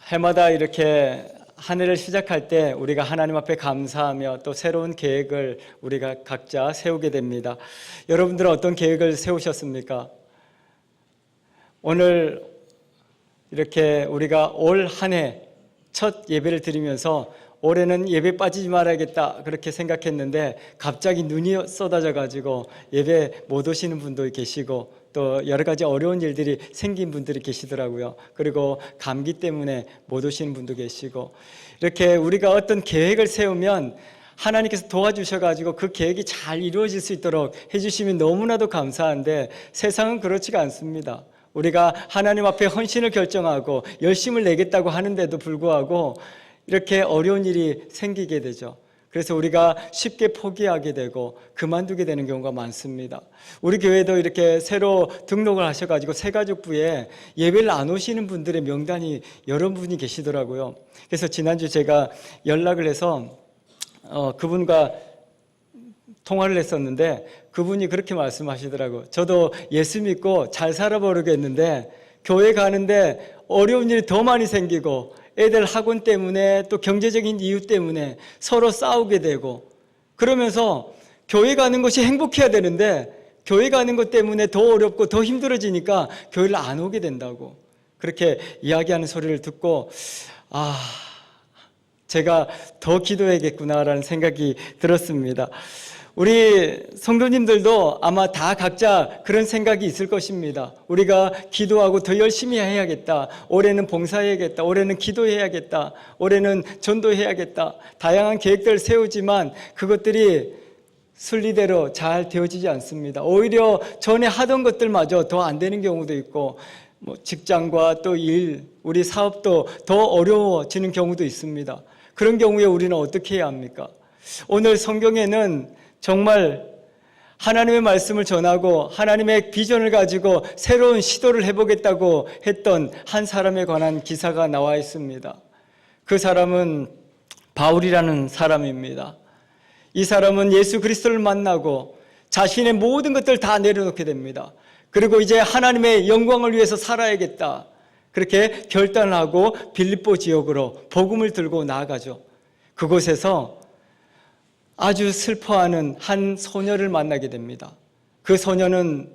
해마다 이렇게 한 해를 시작할 때 우리가 하나님 앞에 감사하며 또 새로운 계획을 우리가 각자 세우게 됩니다. 여러분들은 어떤 계획을 세우셨습니까? 오늘 이렇게 우리가 올 한 해 첫 예배를 드리면서 올해는 예배 빠지지 말아야겠다 그렇게 생각했는데 갑자기 눈이 쏟아져 가지고 예배 못 오시는 분도 계시고 또 여러 가지 어려운 일들이 생긴 분들이 계시더라고요. 그리고 감기 때문에 못 오시는 분도 계시고, 이렇게 우리가 어떤 계획을 세우면 하나님께서 도와주셔가지고 그 계획이 잘 이루어질 수 있도록 해주시면 너무나도 감사한데, 세상은 그렇지가 않습니다. 우리가 하나님 앞에 헌신을 결정하고 열심을 내겠다고 하는데도 불구하고 이렇게 어려운 일이 생기게 되죠. 그래서 우리가 쉽게 포기하게 되고 그만두게 되는 경우가 많습니다. 우리 교회도 이렇게 새로 등록을 하셔가지고 새가족부에 예배를 안 오시는 분들의 명단이 여러 분이 계시더라고요. 그래서 지난주 제가 연락을 해서 그분과 통화를 했었는데 그분이 그렇게 말씀하시더라고요. 저도 예수 믿고 잘 살아보려겠는데 교회 가는데 어려운 일이 더 많이 생기고 애들 학원 때문에 또 경제적인 이유 때문에 서로 싸우게 되고, 그러면서 교회 가는 것이 행복해야 되는데 교회 가는 것 때문에 더 어렵고 더 힘들어지니까 교회를 안 오게 된다고 그렇게 이야기하는 소리를 듣고, 제가 더 기도해야겠구나라는 생각이 들었습니다. 우리 성도님들도 아마 다 각자 그런 생각이 있을 것입니다. 우리가 기도하고 더 열심히 해야겠다. 올해는 봉사해야겠다. 올해는 기도해야겠다. 올해는 전도해야겠다. 다양한 계획들을 세우지만 그것들이 순리대로 잘 되어지지 않습니다. 오히려 전에 하던 것들마저 더 안 되는 경우도 있고, 직장과 또 일, 우리 사업도 더 어려워지는 경우도 있습니다. 그런 경우에 우리는 어떻게 해야 합니까? 오늘 성경에는 정말 하나님의 말씀을 전하고 하나님의 비전을 가지고 새로운 시도를 해보겠다고 했던 한 사람에 관한 기사가 나와 있습니다. 그 사람은 바울이라는 사람입니다. 이 사람은 예수 그리스도를 만나고 자신의 모든 것들을 다 내려놓게 됩니다. 그리고 이제 하나님의 영광을 위해서 살아야겠다 그렇게 결단하고 빌립보 지역으로 복음을 들고 나아가죠. 그곳에서 아주 슬퍼하는 한 소녀를 만나게 됩니다. 그 소녀는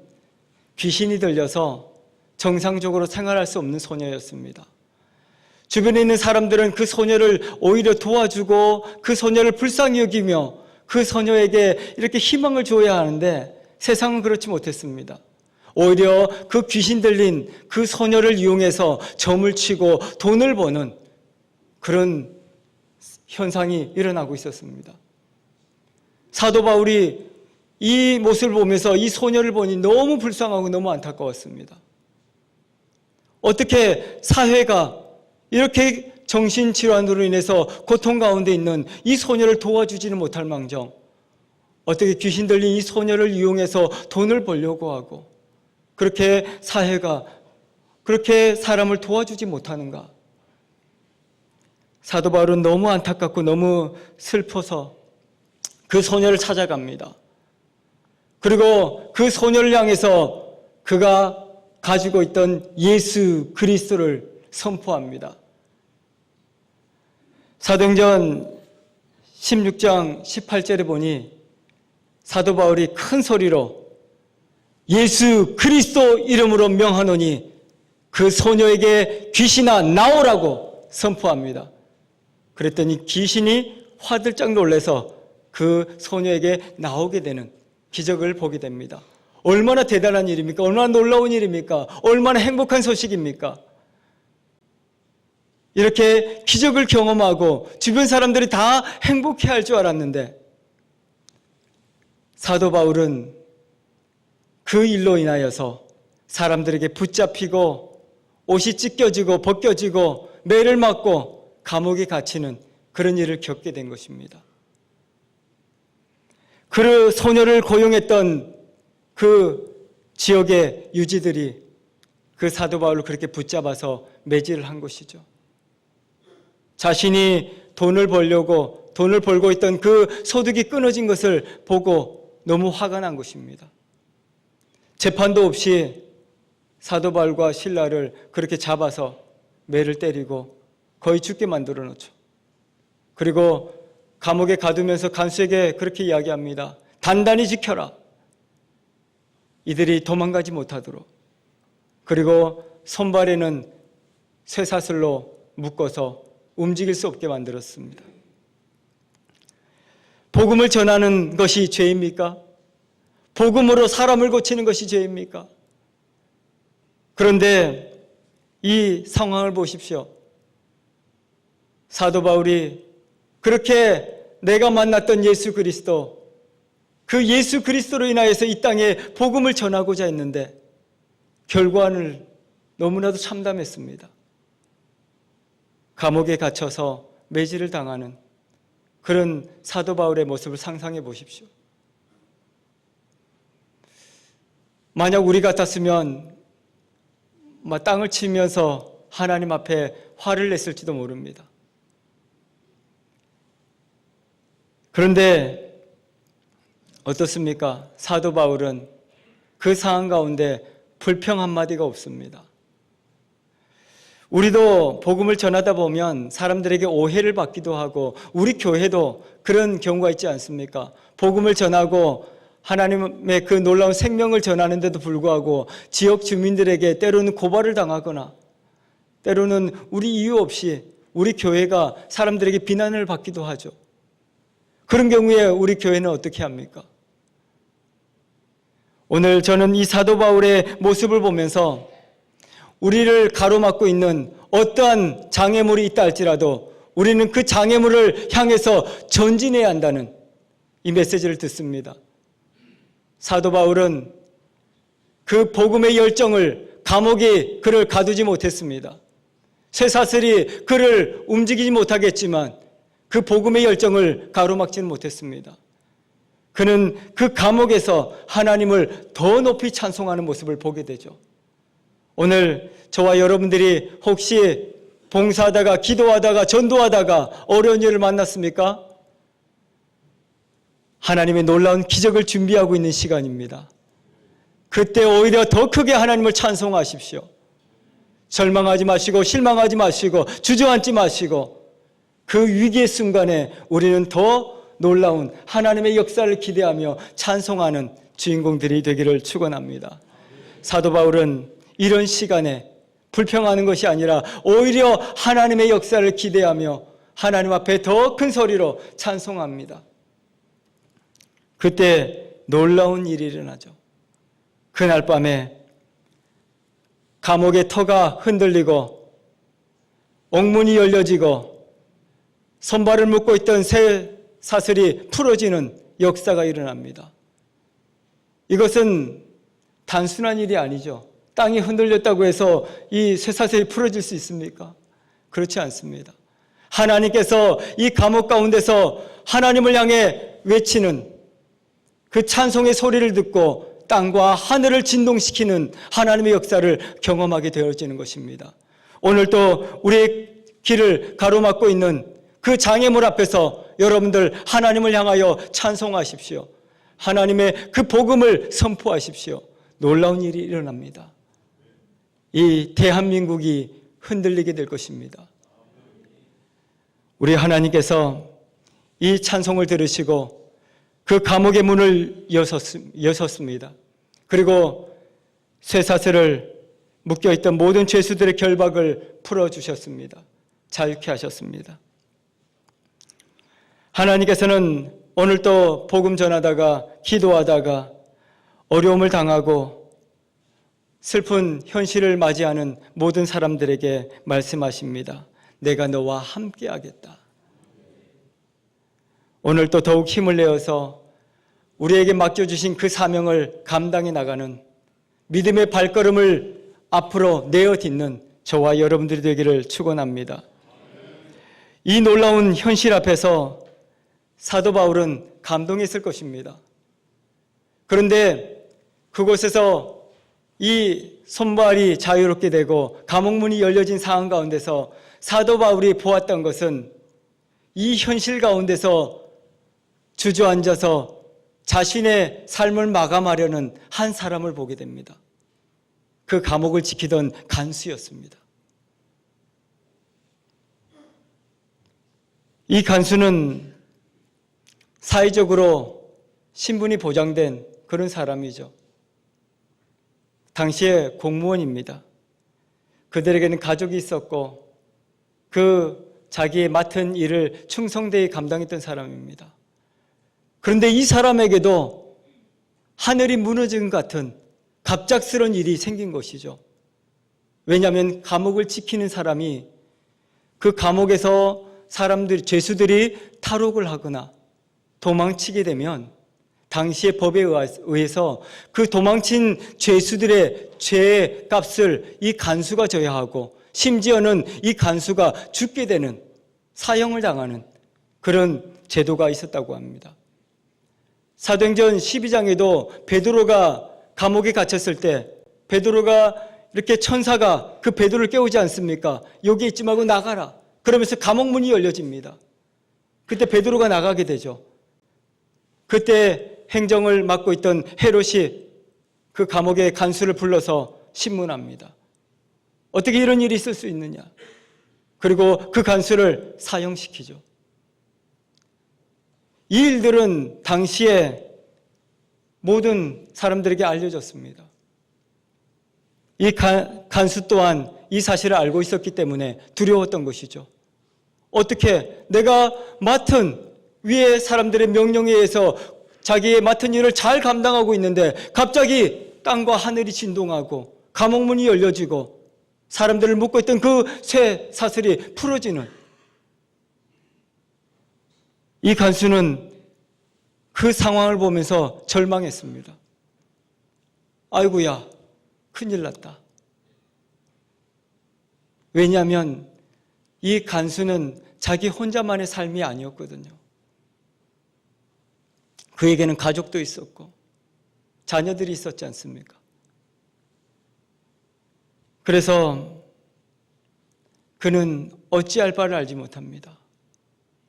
귀신이 들려서 정상적으로 생활할 수 없는 소녀였습니다. 주변에 있는 사람들은 그 소녀를 오히려 도와주고 그 소녀를 불쌍히 여기며 그 소녀에게 이렇게 희망을 줘야 하는데 세상은 그렇지 못했습니다. 오히려 그 귀신 들린 그 소녀를 이용해서 점을 치고 돈을 버는 그런 현상이 일어나고 있었습니다. 사도 바울이 이 모습을 보면서 이 소녀를 보니 너무 불쌍하고 너무 안타까웠습니다. 어떻게 사회가 이렇게 정신질환으로 인해서 고통 가운데 있는 이 소녀를 도와주지는 못할 망정, 어떻게 귀신 들린 이 소녀를 이용해서 돈을 벌려고 하고 그렇게 사회가 그렇게 사람을 도와주지 못하는가? 사도 바울은 너무 안타깝고 너무 슬퍼서 그 소녀를 찾아갑니다. 그리고 그 소녀를 향해서 그가 가지고 있던 예수 그리스도를 선포합니다. 사도행전 16장 18절에 보니 사도 바울이 큰 소리로 예수 그리스도 이름으로 명하노니 그 소녀에게 귀신아 나오라고 선포합니다. 그랬더니 귀신이 화들짝 놀라서 그 소녀에게 나오게 되는 기적을 보게 됩니다. 얼마나 대단한 일입니까? 얼마나 놀라운 일입니까? 얼마나 행복한 소식입니까? 이렇게 기적을 경험하고 주변 사람들이 다 행복해할 줄 알았는데 사도 바울은 그 일로 인하여서 사람들에게 붙잡히고 옷이 찢겨지고 벗겨지고 매를 맞고 감옥에 갇히는 그런 일을 겪게 된 것입니다. 그 소녀를 고용했던 그 지역의 유지들이 그 사도 바울을 그렇게 붙잡아서 매질을 한 것이죠. 자신이 돈을 벌고 있던 그 소득이 끊어진 것을 보고 너무 화가 난 것입니다. 재판도 없이 사도 바울과 실라를 그렇게 잡아서 매를 때리고 거의 죽게 만들어 놓죠. 그리고 감옥에 가두면서 간수에게 그렇게 이야기합니다. 단단히 지켜라. 이들이 도망가지 못하도록. 그리고 손발에는 쇠사슬로 묶어서 움직일 수 없게 만들었습니다. 복음을 전하는 것이 죄입니까? 복음으로 사람을 고치는 것이 죄입니까? 그런데 이 상황을 보십시오. 사도 바울이 그렇게 내가 만났던 예수 그리스도, 그 예수 그리스도로 인하여서 이 땅에 복음을 전하고자 했는데 결과는 너무나도 참담했습니다. 감옥에 갇혀서 매질을 당하는 그런 사도 바울의 모습을 상상해 보십시오. 만약 우리 같았으면 땅을 치면서 하나님 앞에 화를 냈을지도 모릅니다. 그런데 어떻습니까? 사도 바울은 그 상황 가운데 불평 한마디가 없습니다. 우리도 복음을 전하다 보면 사람들에게 오해를 받기도 하고 우리 교회도 그런 경우가 있지 않습니까? 복음을 전하고 하나님의 그 놀라운 생명을 전하는데도 불구하고 지역 주민들에게 때로는 고발을 당하거나 때로는 우리 이유 없이 우리 교회가 사람들에게 비난을 받기도 하죠. 그런 경우에 우리 교회는 어떻게 합니까? 오늘 저는 이 사도 바울의 모습을 보면서 우리를 가로막고 있는 어떠한 장애물이 있다 할지라도 우리는 그 장애물을 향해서 전진해야 한다는 이 메시지를 듣습니다. 사도 바울은 그 복음의 열정을 감옥이 그를 가두지 못했습니다. 쇠사슬이 그를 움직이지 못하겠지만 그 복음의 열정을 가로막지는 못했습니다. 그는 그 감옥에서 하나님을 더 높이 찬송하는 모습을 보게 되죠. 오늘 저와 여러분들이 혹시 봉사하다가 기도하다가 전도하다가 어려운 일을 만났습니까? 하나님의 놀라운 기적을 준비하고 있는 시간입니다. 그때 오히려 더 크게 하나님을 찬송하십시오. 절망하지 마시고 실망하지 마시고 주저앉지 마시고 그 위기의 순간에 우리는 더 놀라운 하나님의 역사를 기대하며 찬송하는 주인공들이 되기를 축원합니다. 사도 바울은 이런 시간에 불평하는 것이 아니라 오히려 하나님의 역사를 기대하며 하나님 앞에 더 큰 소리로 찬송합니다. 그때 놀라운 일이 일어나죠. 그날 밤에 감옥의 터가 흔들리고 옥문이 열려지고 손발을 묶고 있던 새 사슬이 풀어지는 역사가 일어납니다. 이것은 단순한 일이 아니죠. 땅이 흔들렸다고 해서 이 쇠사슬이 풀어질 수 있습니까? 그렇지 않습니다. 하나님께서 이 감옥 가운데서 하나님을 향해 외치는 그 찬송의 소리를 듣고 땅과 하늘을 진동시키는 하나님의 역사를 경험하게 되어지는 것입니다. 오늘 또 우리의 길을 가로막고 있는 그 장애물 앞에서 여러분들 하나님을 향하여 찬송하십시오. 하나님의 그 복음을 선포하십시오. 놀라운 일이 일어납니다. 이 대한민국이 흔들리게 될 것입니다. 우리 하나님께서 이 찬송을 들으시고 그 감옥의 문을 여셨습니다. 그리고 쇠사슬을 묶여있던 모든 죄수들의 결박을 풀어주셨습니다. 자유케 하셨습니다. 하나님께서는 오늘 또 복음 전하다가 기도하다가 어려움을 당하고 슬픈 현실을 맞이하는 모든 사람들에게 말씀하십니다. 내가 너와 함께 하겠다. 오늘 또 더욱 힘을 내어서 우리에게 맡겨주신 그 사명을 감당해 나가는 믿음의 발걸음을 앞으로 내어딛는 저와 여러분들이 되기를 축원합니다. 이 놀라운 현실 앞에서 사도 바울은 감동했을 것입니다. 그런데 그곳에서 이 손발이 자유롭게 되고 감옥문이 열려진 상황 가운데서 사도 바울이 보았던 것은 이 현실 가운데서 주저앉아서 자신의 삶을 마감하려는 한 사람을 보게 됩니다. 그 감옥을 지키던 간수였습니다. 이 간수는 사회적으로 신분이 보장된 그런 사람이죠. 당시에 공무원입니다. 그들에게는 가족이 있었고 그 자기의 맡은 일을 충성되이 감당했던 사람입니다. 그런데 이 사람에게도 하늘이 무너진 것 같은 갑작스러운 일이 생긴 것이죠. 왜냐하면 감옥을 지키는 사람이 그 감옥에서 죄수들이 탈옥을 하거나 도망치게 되면 당시의 법에 의해서 그 도망친 죄수들의 죄의 값을 이 간수가 져야 하고 심지어는 이 간수가 죽게 되는 사형을 당하는 그런 제도가 있었다고 합니다. 사도행전 12장에도 베드로가 감옥에 갇혔을 때 베드로가 이렇게 천사가 그 베드로를 깨우지 않습니까? 여기 있지 말고 나가라. 그러면서 감옥문이 열려집니다. 그때 베드로가 나가게 되죠. 그때 행정을 맡고 있던 헤롯이 그 감옥의 간수를 불러서 신문합니다. 어떻게 이런 일이 있을 수 있느냐? 그리고 그 간수를 사형시키죠. 이 일들은 당시에 모든 사람들에게 알려졌습니다. 이 간수 또한 이 사실을 알고 있었기 때문에 두려웠던 것이죠. 어떻게 내가 맡은 위에 사람들의 명령에 의해서 자기의 맡은 일을 잘 감당하고 있는데 갑자기 땅과 하늘이 진동하고 감옥문이 열려지고 사람들을 묶고 있던 그 쇠 사슬이 풀어지는, 이 간수는 그 상황을 보면서 절망했습니다. 아이고야, 큰일 났다. 왜냐하면 이 간수는 자기 혼자만의 삶이 아니었거든요. 그에게는 가족도 있었고 자녀들이 있었지 않습니까? 그래서 그는 어찌할 바를 알지 못합니다.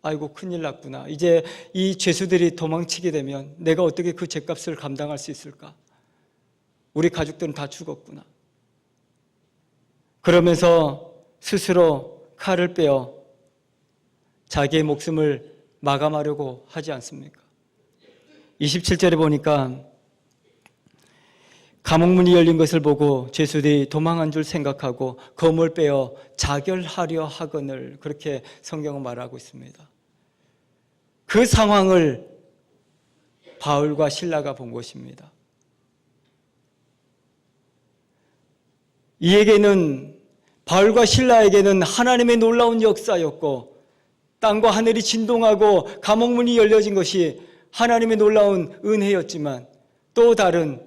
아이고, 큰일 났구나. 이제 이 죄수들이 도망치게 되면 내가 어떻게 그 죄값을 감당할 수 있을까? 우리 가족들은 다 죽었구나. 그러면서 스스로 칼을 빼어 자기의 목숨을 마감하려고 하지 않습니까? 27절에 보니까 감옥문이 열린 것을 보고 죄수들이 도망한 줄 생각하고 검을 빼어 자결하려 하거늘, 그렇게 성경은 말하고 있습니다. 그 상황을 바울과 실라가 본 것입니다. 이에게는, 바울과 실라에게는 하나님의 놀라운 역사였고 땅과 하늘이 진동하고 감옥문이 열려진 것이 하나님의 놀라운 은혜였지만, 또 다른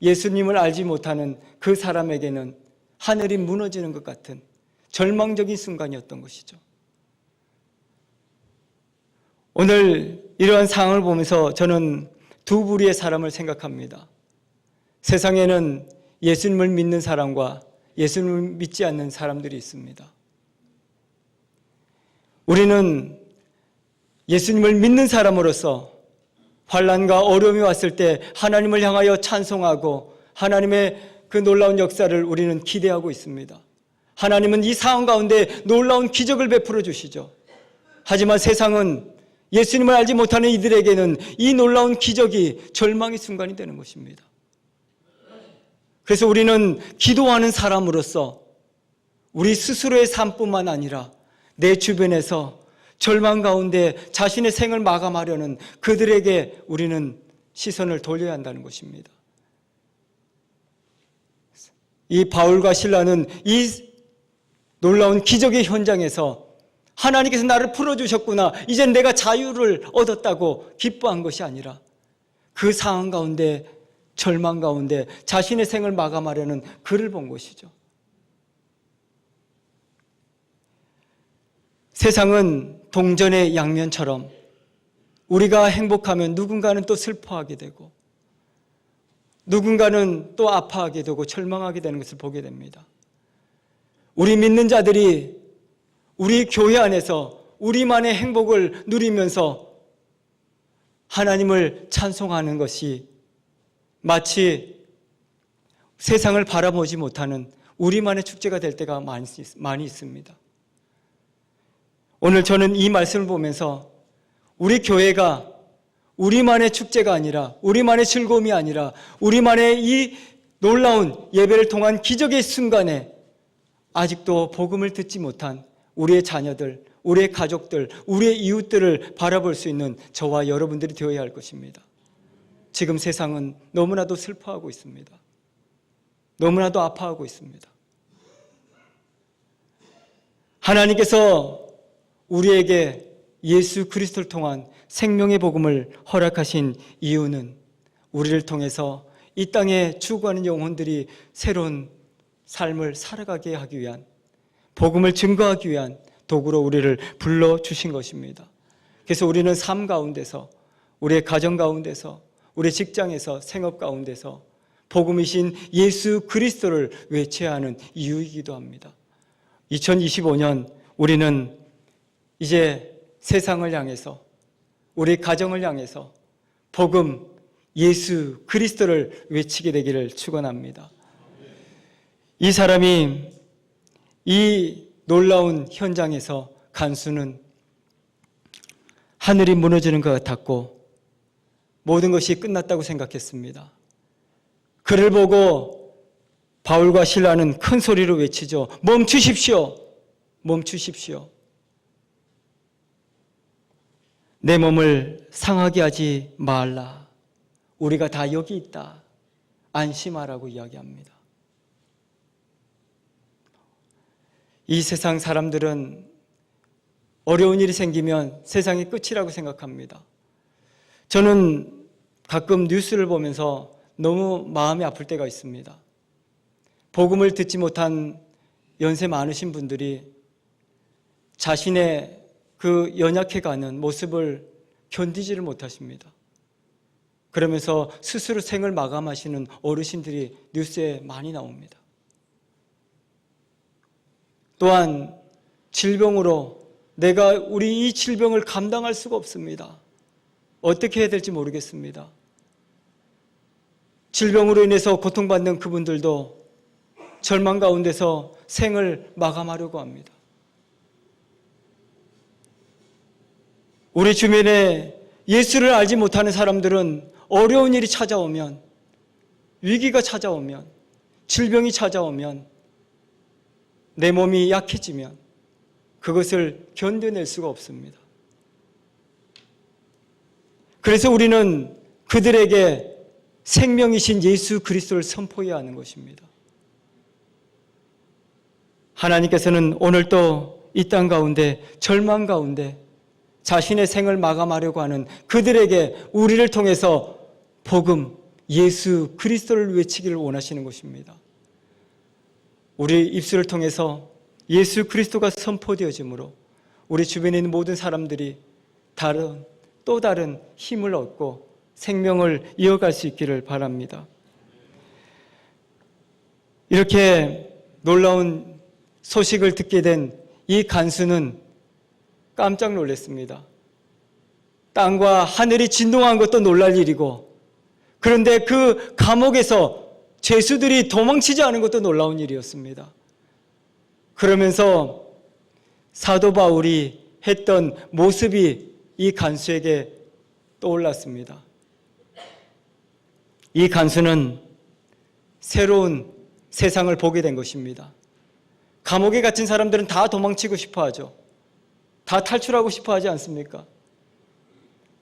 예수님을 알지 못하는 그 사람에게는 하늘이 무너지는 것 같은 절망적인 순간이었던 것이죠. 오늘 이러한 상황을 보면서 저는 두 부류의 사람을 생각합니다. 세상에는 예수님을 믿는 사람과 예수님을 믿지 않는 사람들이 있습니다. 우리는 예수님을 믿는 사람으로서 환난과 어려움이 왔을 때 하나님을 향하여 찬송하고 하나님의 그 놀라운 역사를 우리는 기대하고 있습니다. 하나님은 이 상황 가운데 놀라운 기적을 베풀어 주시죠. 하지만 세상은 예수님을 알지 못하는 이들에게는 이 놀라운 기적이 절망의 순간이 되는 것입니다. 그래서 우리는 기도하는 사람으로서 우리 스스로의 삶뿐만 아니라 내 주변에서 절망 가운데 자신의 생을 마감하려는 그들에게 우리는 시선을 돌려야 한다는 것입니다. 이 바울과 실라는 이 놀라운 기적의 현장에서 하나님께서 나를 풀어주셨구나, 이젠 내가 자유를 얻었다고 기뻐한 것이 아니라 그 상황 가운데, 절망 가운데 자신의 생을 마감하려는 그를 본 것이죠. 세상은 동전의 양면처럼 우리가 행복하면 누군가는 또 슬퍼하게 되고 누군가는 또 아파하게 되고 절망하게 되는 것을 보게 됩니다. 우리 믿는 자들이 우리 교회 안에서 우리만의 행복을 누리면서 하나님을 찬송하는 것이 마치 세상을 바라보지 못하는 우리만의 축제가 될 때가 많이 있습니다. 오늘 저는 이 말씀을 보면서 우리 교회가 우리만의 축제가 아니라, 우리만의 즐거움이 아니라, 우리만의 이 놀라운 예배를 통한 기적의 순간에 아직도 복음을 듣지 못한 우리의 자녀들, 우리의 가족들, 우리의 이웃들을 바라볼 수 있는 저와 여러분들이 되어야 할 것입니다. 지금 세상은 너무나도 슬퍼하고 있습니다. 너무나도 아파하고 있습니다. 하나님께서 우리에게 예수 그리스도를 통한 생명의 복음을 허락하신 이유는 우리를 통해서 이 땅에 죽어가는 영혼들이 새로운 삶을 살아가게 하기 위한, 복음을 증거하기 위한 도구로 우리를 불러주신 것입니다. 그래서 우리는 삶 가운데서, 우리의 가정 가운데서, 우리의 직장에서, 생업 가운데서 복음이신 예수 그리스도를 외쳐야 하는 이유이기도 합니다. 2025년 우리는 이제 세상을 향해서, 우리 가정을 향해서 복음 예수 그리스도를 외치게 되기를 축원합니다. 이 사람이 이 놀라운 현장에서 간수는 하늘이 무너지는 것 같았고 모든 것이 끝났다고 생각했습니다. 그를 보고 바울과 실라는 큰 소리로 외치죠. 멈추십시오. 멈추십시오. 내 몸을 상하게 하지 말라. 우리가 다 여기 있다. 안심하라고 이야기합니다. 이 세상 사람들은 어려운 일이 생기면 세상이 끝이라고 생각합니다. 저는 가끔 뉴스를 보면서 너무 마음이 아플 때가 있습니다. 복음을 듣지 못한 연세 많으신 분들이 자신의 그 연약해가는 모습을 견디지를 못하십니다. 그러면서 스스로 생을 마감하시는 어르신들이 뉴스에 많이 나옵니다. 또한 질병으로 내가 우리 이 질병을 감당할 수가 없습니다. 어떻게 해야 될지 모르겠습니다. 질병으로 인해서 고통받는 그분들도 절망 가운데서 생을 마감하려고 합니다. 우리 주변에 예수를 알지 못하는 사람들은 어려운 일이 찾아오면, 위기가 찾아오면, 질병이 찾아오면, 내 몸이 약해지면 그것을 견뎌낼 수가 없습니다. 그래서 우리는 그들에게 생명이신 예수 그리스도를 선포해야 하는 것입니다. 하나님께서는 오늘도 이 땅 가운데, 절망 가운데 자신의 생을 마감하려고 하는 그들에게 우리를 통해서 복음, 예수 그리스도를 외치기를 원하시는 것입니다. 우리 입술을 통해서 예수 그리스도가 선포되어지므로 우리 주변에 있는 모든 사람들이 또 다른 힘을 얻고 생명을 이어갈 수 있기를 바랍니다. 이렇게 놀라운 소식을 듣게 된 이 간수는 깜짝 놀랐습니다. 땅과 하늘이 진동한 것도 놀랄 일이고, 그런데 그 감옥에서 죄수들이 도망치지 않은 것도 놀라운 일이었습니다. 그러면서 사도 바울이 했던 모습이 이 간수에게 떠올랐습니다. 이 간수는 새로운 세상을 보게 된 것입니다. 감옥에 갇힌 사람들은 다 도망치고 싶어 하죠. 다 탈출하고 싶어 하지 않습니까?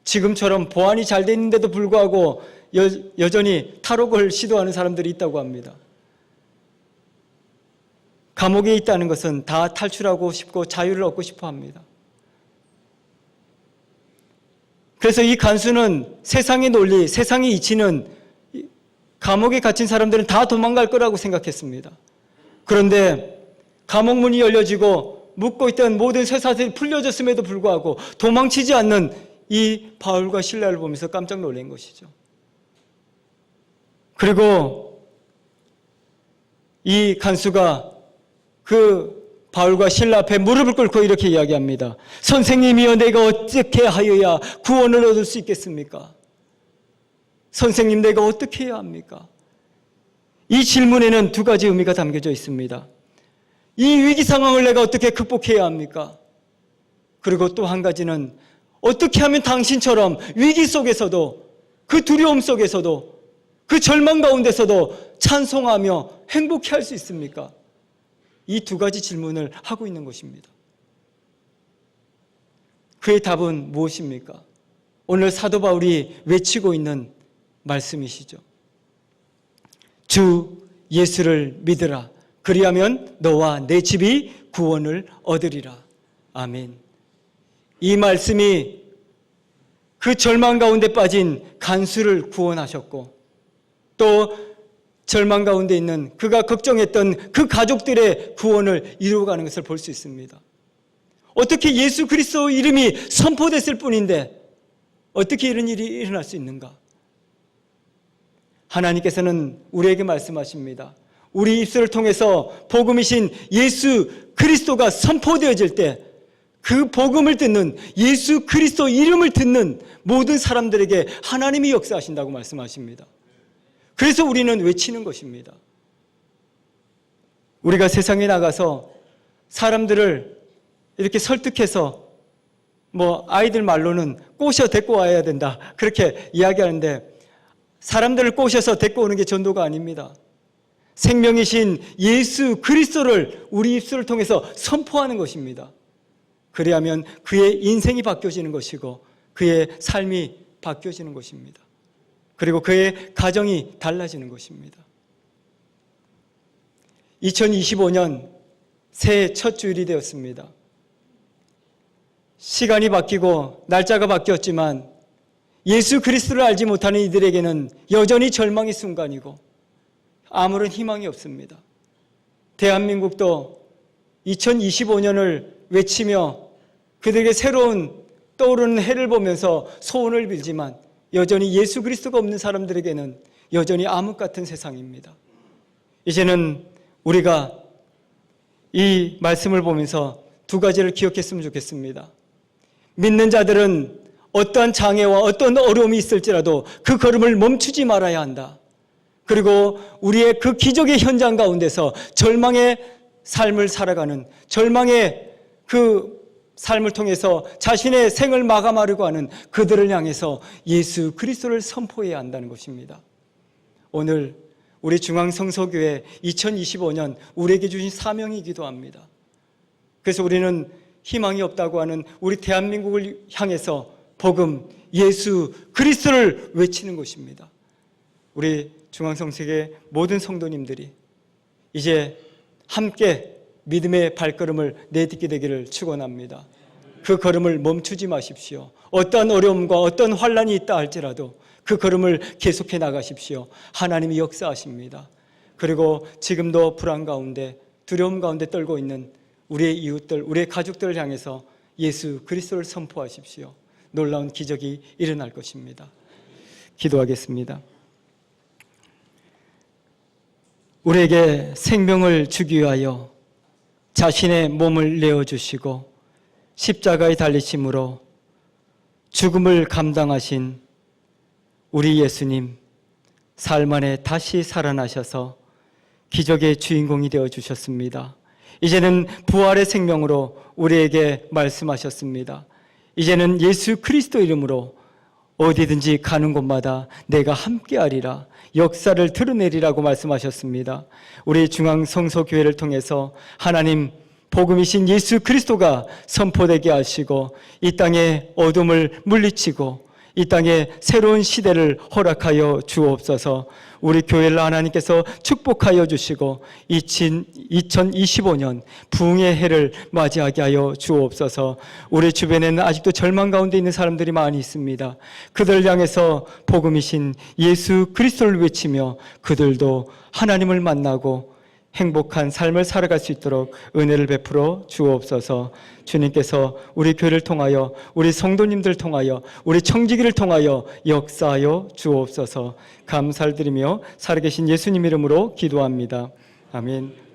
지금처럼 보안이 잘 돼 있는데도 불구하고 여전히 탈옥을 시도하는 사람들이 있다고 합니다. 감옥에 있다는 것은 다 탈출하고 싶고 자유를 얻고 싶어 합니다. 그래서 이 간수는 세상의 논리, 세상의 이치는 감옥에 갇힌 사람들은 다 도망갈 거라고 생각했습니다. 그런데 감옥문이 열려지고 묶고 있던 모든 쇠사슬이 풀려졌음에도 불구하고 도망치지 않는 이 바울과 실라를 보면서 깜짝 놀란 것이죠. 그리고 이 간수가 그 바울과 실라 앞에 무릎을 꿇고 이렇게 이야기합니다. 선생님이여, 내가 어떻게 하여야 구원을 얻을 수 있겠습니까? 선생님, 내가 어떻게 해야 합니까? 이 질문에는 두 가지 의미가 담겨져 있습니다. 이 위기 상황을 내가 어떻게 극복해야 합니까? 그리고 또 한 가지는 어떻게 하면 당신처럼 위기 속에서도, 그 두려움 속에서도, 그 절망 가운데서도 찬송하며 행복해 할 수 있습니까? 이 두 가지 질문을 하고 있는 것입니다. 그의 답은 무엇입니까? 오늘 사도 바울이 외치고 있는 말씀이시죠. 주 예수를 믿으라. 그리하면 너와 내 집이 구원을 얻으리라. 아멘. 이 말씀이 그 절망 가운데 빠진 간수를 구원하셨고, 또 절망 가운데 있는 그가 걱정했던 그 가족들의 구원을 이루어가는 것을 볼 수 있습니다. 어떻게 예수 그리스도 이름이 선포됐을 뿐인데 어떻게 이런 일이 일어날 수 있는가? 하나님께서는 우리에게 말씀하십니다. 우리 입술을 통해서 복음이신 예수 그리스도가 선포되어질 때 그 복음을 듣는, 예수 그리스도 이름을 듣는 모든 사람들에게 하나님이 역사하신다고 말씀하십니다. 그래서 우리는 외치는 것입니다. 우리가 세상에 나가서 사람들을 이렇게 설득해서, 아이들 말로는 꼬셔 데리고 와야 된다, 그렇게 이야기하는데, 사람들을 꼬셔서 데리고 오는 게 전도가 아닙니다. 생명이신 예수 그리스도를 우리 입술을 통해서 선포하는 것입니다. 그래야면 그의 인생이 바뀌어지는 것이고 그의 삶이 바뀌어지는 것입니다. 그리고 그의 가정이 달라지는 것입니다. 2025년 새해 첫 주일이 되었습니다. 시간이 바뀌고 날짜가 바뀌었지만 예수 그리스도를 알지 못하는 이들에게는 여전히 절망의 순간이고 아무런 희망이 없습니다. 대한민국도 2025년을 외치며 그들에게 새로운 떠오르는 해를 보면서 소원을 빌지만 여전히 예수 그리스도가 없는 사람들에게는 여전히 암흑 같은 세상입니다. 이제는 우리가 이 말씀을 보면서 두 가지를 기억했으면 좋겠습니다. 믿는 자들은 어떠한 장애와 어떤 어려움이 있을지라도 그 걸음을 멈추지 말아야 한다. 그리고 우리의 그 기적의 현장 가운데서 절망의 삶을 살아가는, 절망의 그 삶을 통해서 자신의 생을 마감하려고 하는 그들을 향해서 예수 그리스도를 선포해야 한다는 것입니다. 오늘 우리 중앙성서교회 2025년 우리에게 주신 사명이기도 합니다. 그래서 우리는 희망이 없다고 하는 우리 대한민국을 향해서 복음, 예수 그리스도를 외치는 것입니다. 우리 중앙성서교회 모든 성도님들이 이제 함께 믿음의 발걸음을 내딛게 되기를 축원합니다. 그 걸음을 멈추지 마십시오. 어떠한 어려움과 어떤 환난이 있다 할지라도 그 걸음을 계속해 나가십시오. 하나님이 역사하십니다. 그리고 지금도 불안 가운데, 두려움 가운데 떨고 있는 우리의 이웃들, 우리의 가족들을 향해서 예수 그리스도를 선포하십시오. 놀라운 기적이 일어날 것입니다. 기도하겠습니다. 우리에게 생명을 주기 위하여 자신의 몸을 내어주시고 십자가에 달리심으로 죽음을 감당하신 우리 예수님, 삶 안에 다시 살아나셔서 기적의 주인공이 되어주셨습니다. 이제는 부활의 생명으로 우리에게 말씀하셨습니다. 이제는 예수 그리스도 이름으로 어디든지 가는 곳마다 내가 함께하리라, 역사를 드러내리라고 말씀하셨습니다. 우리 중앙성서교회를 통해서 하나님 복음이신 예수 그리스도가 선포되게 하시고 이 땅의 어둠을 물리치고 이 땅에 새로운 시대를 허락하여 주옵소서. 우리 교회를 하나님께서 축복하여 주시고 2025년 부흥의 해를 맞이하게 하여 주옵소서. 우리 주변에는 아직도 절망 가운데 있는 사람들이 많이 있습니다. 그들을 향해서 복음이신 예수 그리스도를 외치며 그들도 하나님을 만나고 행복한 삶을 살아갈 수 있도록 은혜를 베풀어 주옵소서. 주님께서 우리 교회를 통하여, 우리 성도님들 통하여, 우리 청지기를 통하여 역사하여 주옵소서. 감사를 드리며 살아계신 예수님 이름으로 기도합니다. 아멘.